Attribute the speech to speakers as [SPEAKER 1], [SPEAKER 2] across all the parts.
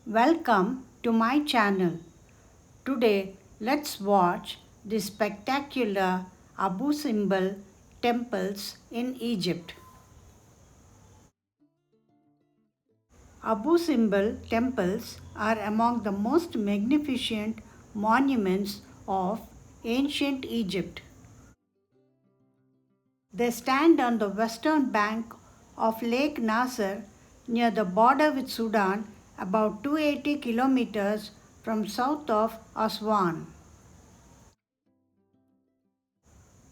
[SPEAKER 1] Welcome to my channel. Today let's watch the spectacular Abu Simbel temples in Egypt. Abu Simbel temples are among the most magnificent monuments of ancient Egypt. They stand on the western bank of Lake Nasser near the border with Sudan, about 280 kilometers from south of Aswan.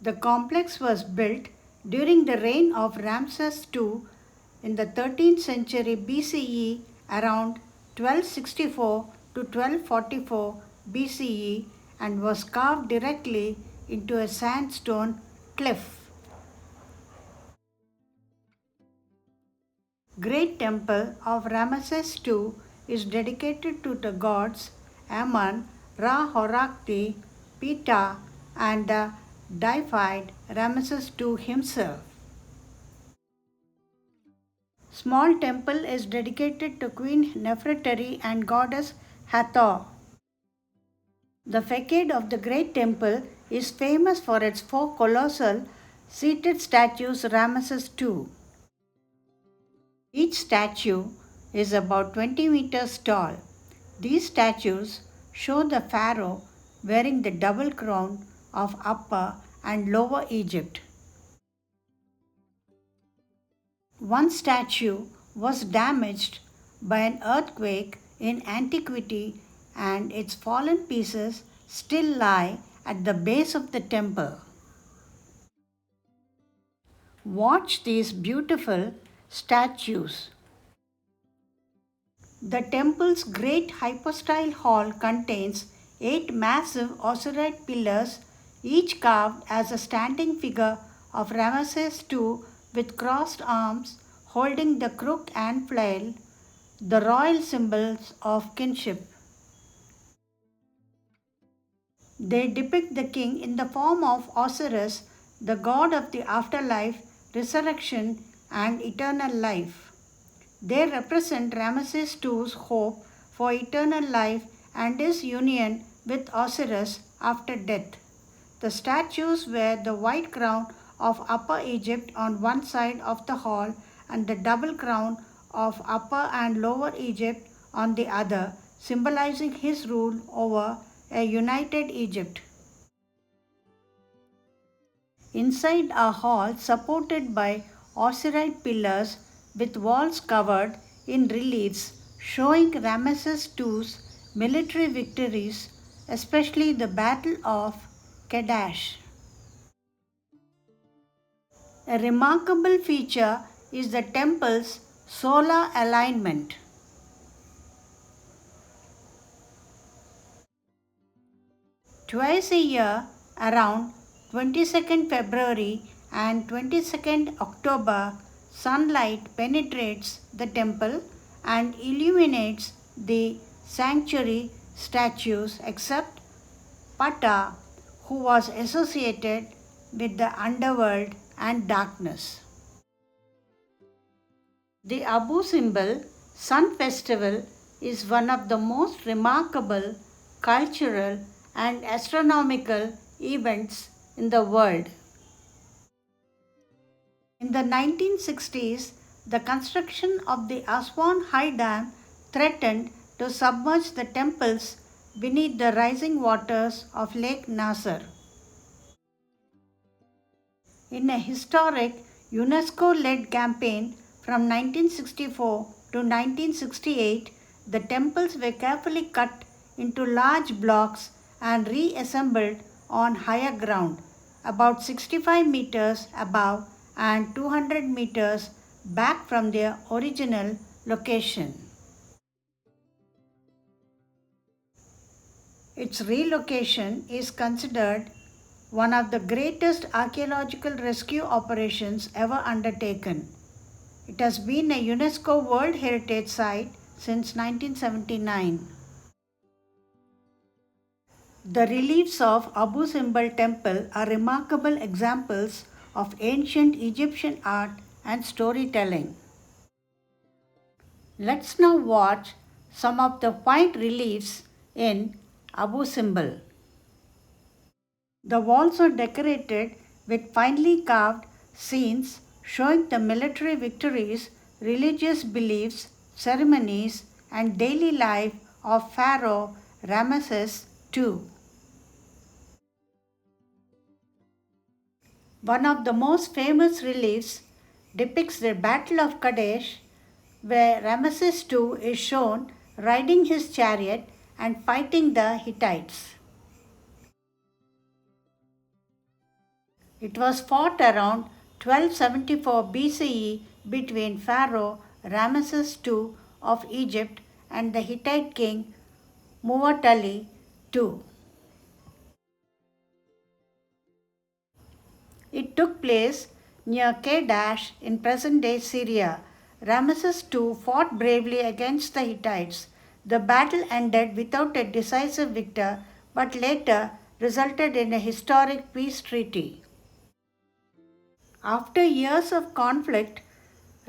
[SPEAKER 1] The complex was built during the reign of Ramses II in the 13th century BCE, around 1264 to 1244 BCE, and was carved directly into a sandstone cliff. Great Temple of Ramesses II is dedicated to the gods Amun, Re-Horakhty, Ptah, and the deified Ramesses II himself. Small temple is dedicated to Queen Nefertari and goddess Hathor. The facade of the Great Temple is famous for its four colossal seated statues Ramesses II. Each statue is about 20 meters tall. These statues show the pharaoh wearing the double crown of Upper and Lower Egypt. One statue was damaged by an earthquake in antiquity, and its fallen pieces still lie at the base of the temple. Watch these beautiful statues. The temple's great hypostyle hall contains 8 massive osiride pillars, each carved as a standing figure of Ramesses II with crossed arms holding the crook and flail, the royal symbols of kinship. They depict the king in the form of Osiris, the god of the afterlife, resurrection, and eternal life. They represent Ramesses II's hope for eternal life and his union with Osiris after death. The statues wear the white crown of Upper Egypt on one side of the hall and the double crown of Upper and Lower Egypt on the other, symbolizing his rule over a united Egypt. Inside a hall supported by osiride pillars with walls covered in reliefs showing Ramesses II's military victories, especially the Battle of Kadesh. A remarkable feature is the temple's solar alignment. Twice a year, around 22nd February and 22nd October, sunlight penetrates the temple and illuminates the sanctuary statues except Ptah, who was associated with the underworld and darkness. The Abu Simbel Sun Festival is one of the most remarkable cultural and astronomical events in the world. In the 1960s, the construction of the Aswan High Dam threatened to submerge the temples beneath the rising waters of Lake Nasser. In a historic UNESCO-led campaign from 1964 to 1968, the temples were carefully cut into large blocks and reassembled on higher ground, about 65 meters above and 200 meters back from their original location. Its relocation is considered one of the greatest archaeological rescue operations ever undertaken. It has been a UNESCO World Heritage Site since 1979. The reliefs of Abu Simbel Temple are remarkable examples of ancient Egyptian art and storytelling. Let's now watch some of the white reliefs in Abu Simbel. The walls are decorated with finely carved scenes showing the military victories, religious beliefs, ceremonies, and daily life of Pharaoh Ramesses II. One of the most famous reliefs depicts the Battle of Kadesh, where Ramesses II is shown riding his chariot and fighting the Hittites. It was fought around 1274 BCE between Pharaoh Ramesses II of Egypt and the Hittite king Muwatalli II. It took place near Kadesh in present-day Syria. Ramesses II fought bravely against the Hittites. The battle ended without a decisive victor, but later resulted in a historic peace treaty. After years of conflict,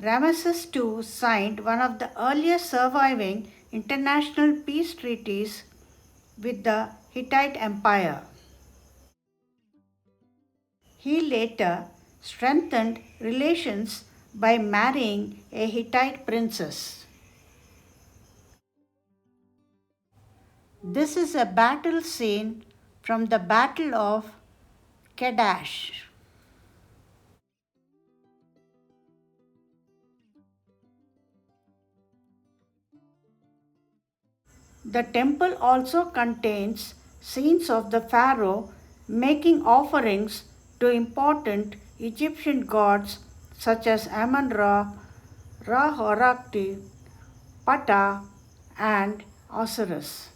[SPEAKER 1] Ramesses II signed one of the earliest surviving international peace treaties with the Hittite Empire. He later strengthened relations by marrying a Hittite princess. This is a battle scene from the Battle of Kadesh. The temple also contains scenes of the pharaoh making offerings to important Egyptian gods such as Amun-Re, Re-Horakhty, Ptah, and Osiris.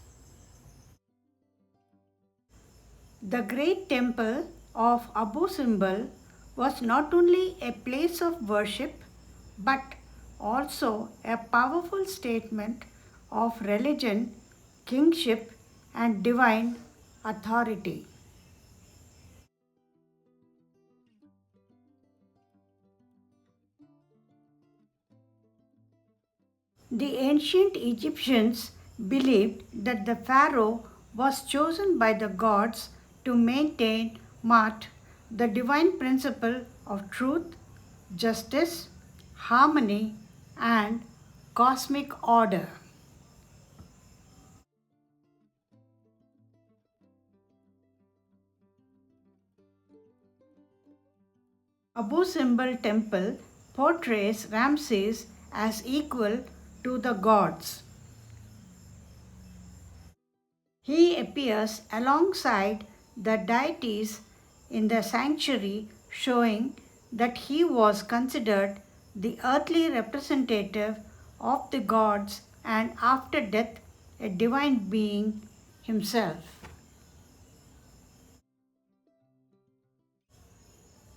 [SPEAKER 1] The great temple of Abu Simbel was not only a place of worship but also a powerful statement of religion, kingship, and divine authority. The ancient Egyptians believed that the pharaoh was chosen by the gods to maintain Mat, the divine principle of truth, justice, harmony, and cosmic order. Abu Simbel temple portrays Ramses as equal to the gods. He appears alongside the deities in the sanctuary, showing that he was considered the earthly representative of the gods and after death a divine being himself.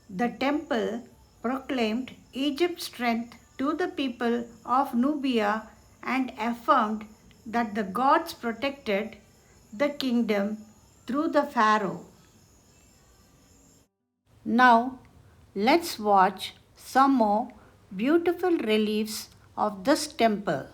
[SPEAKER 1] The temple proclaimed Egypt's strength to the people of Nubia and affirmed that the gods protected the kingdom through the pharaoh. Now, let's watch some more beautiful reliefs of this temple.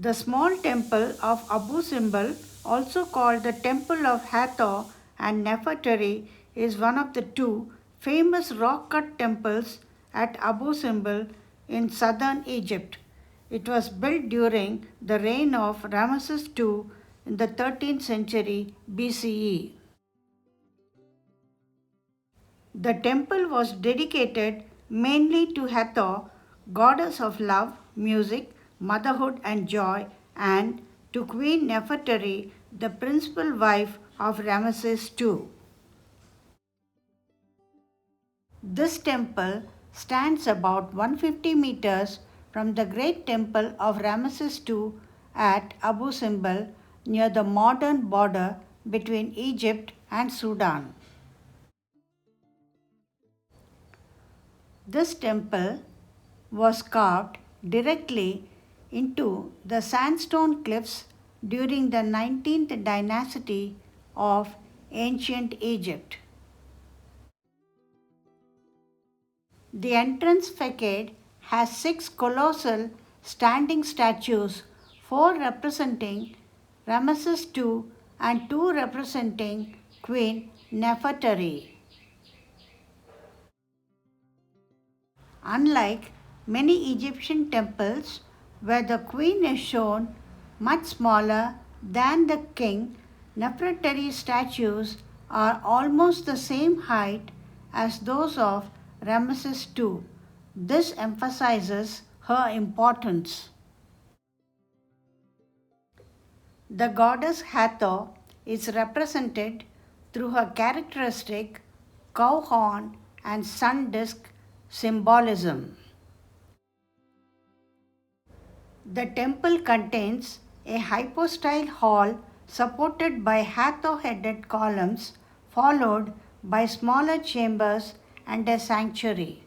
[SPEAKER 1] The small temple of Abu Simbel, also called the Temple of Hathor and Nefertari, is one of the two famous rock-cut temples at Abu Simbel in southern Egypt. It was built during the reign of Ramesses II in the 13th century BCE. The temple was dedicated mainly to Hathor, goddess of love, music, motherhood, and joy, and to Queen Nefertari, the principal wife of Ramesses II. This temple stands about 150 meters from the great temple of Ramesses II at Abu Simbel near the modern border between Egypt and Sudan. This temple was carved directly into the sandstone cliffs during the 19th dynasty of ancient Egypt. The entrance facade has six colossal standing statues, four representing Ramesses II and two representing Queen Nefertari. Unlike many Egyptian temples where the queen is shown much smaller than the king, Nefertari's statues are almost the same height as those of Ramesses II. This emphasizes her importance. The goddess Hathor is represented through her characteristic cow horn and sun disk symbolism. The temple contains a hypostyle hall supported by Hathor-headed columns, followed by smaller chambers and a sanctuary.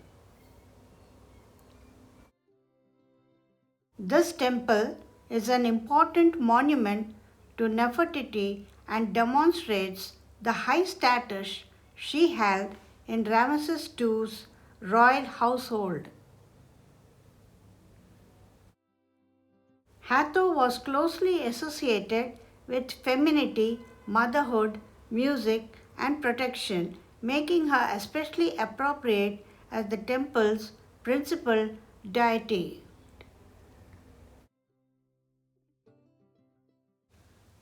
[SPEAKER 1] This temple is an important monument to Nefertiti and demonstrates the high status she held in Ramesses II's royal household. Hathor was closely associated with femininity, motherhood, music, and protection, making her especially appropriate as the temple's principal deity.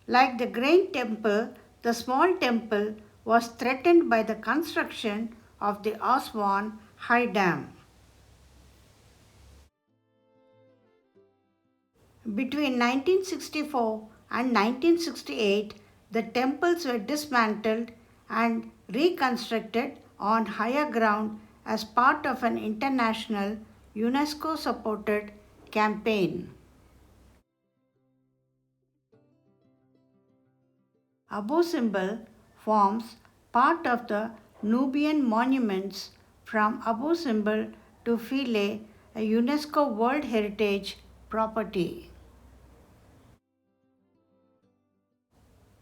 [SPEAKER 1] Like the great temple, the small temple was threatened by the construction of the Aswan High Dam. Between 1964 and 1968, the temples were dismantled and reconstructed on higher ground as part of an international UNESCO-supported campaign. Abu Simbel forms part of the Nubian monuments from Abu Simbel to Philae, a UNESCO World Heritage property.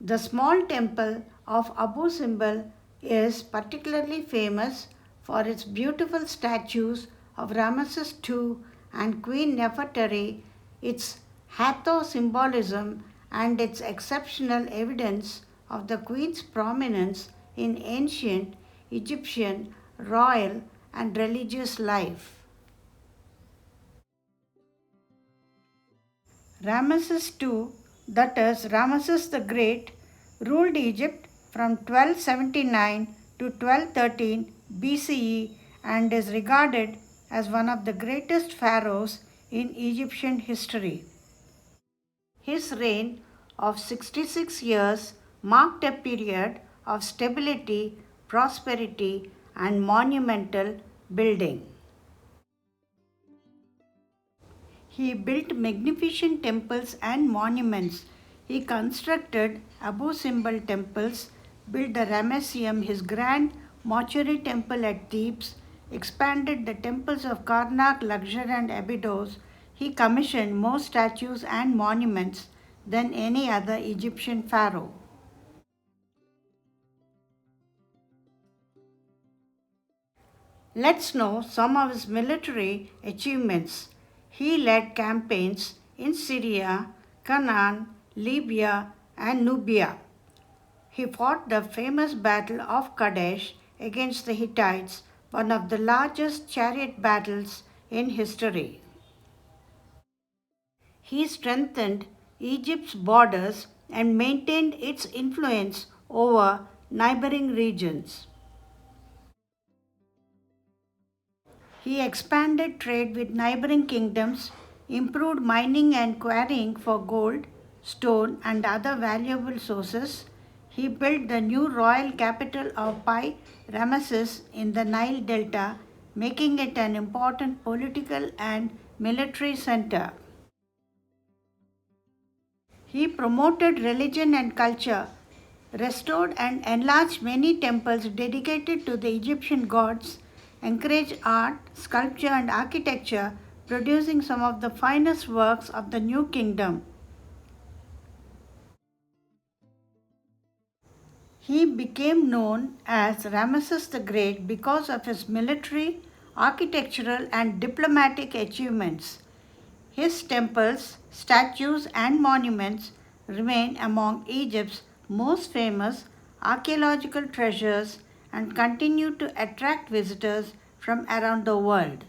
[SPEAKER 1] The small temple of Abu Simbel is particularly famous for its beautiful statues of Ramesses II and Queen Nefertari, its Hathor symbolism, and its exceptional evidence of the queen's prominence in ancient Egyptian royal and religious life. Ramesses II, that is Ramesses the Great, ruled Egypt from 1279 to 1213 BCE and is regarded as one of the greatest pharaohs in Egyptian history. His reign of 66 years marked a period of stability, prosperity, and monumental building. He built magnificent temples and monuments. He constructed Abu Simbel temples, built the Ramesseum, his grand mortuary temple at Thebes, expanded the temples of Karnak, Luxor, and Abydos. He commissioned more statues and monuments than any other Egyptian pharaoh. Let's know some of his military achievements. He led campaigns in Syria, Canaan, Libya, and Nubia. He fought the famous Battle of Kadesh against the Hittites, one of the largest chariot battles in history. He strengthened Egypt's borders and maintained its influence over neighboring regions. He expanded trade with neighboring kingdoms, improved mining and quarrying for gold, stone, and other valuable sources. He built the new royal capital of Ramesses in the Nile Delta, making it an important political and military center. He promoted religion and culture, restored and enlarged many temples dedicated to the Egyptian gods, encouraged art, sculpture, and architecture, producing some of the finest works of the new kingdom. He became known as Ramesses the Great because of his military, architectural, and diplomatic achievements. His temples, statues, and monuments remain among Egypt's most famous archaeological treasures and continue to attract visitors from around the world.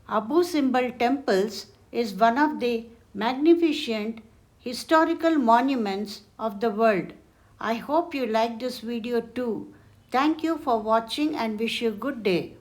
[SPEAKER 1] Abu Simbel temples is one of the magnificent historical monuments of the world. I hope you like this video too. Thank you for watching and wish you a good day.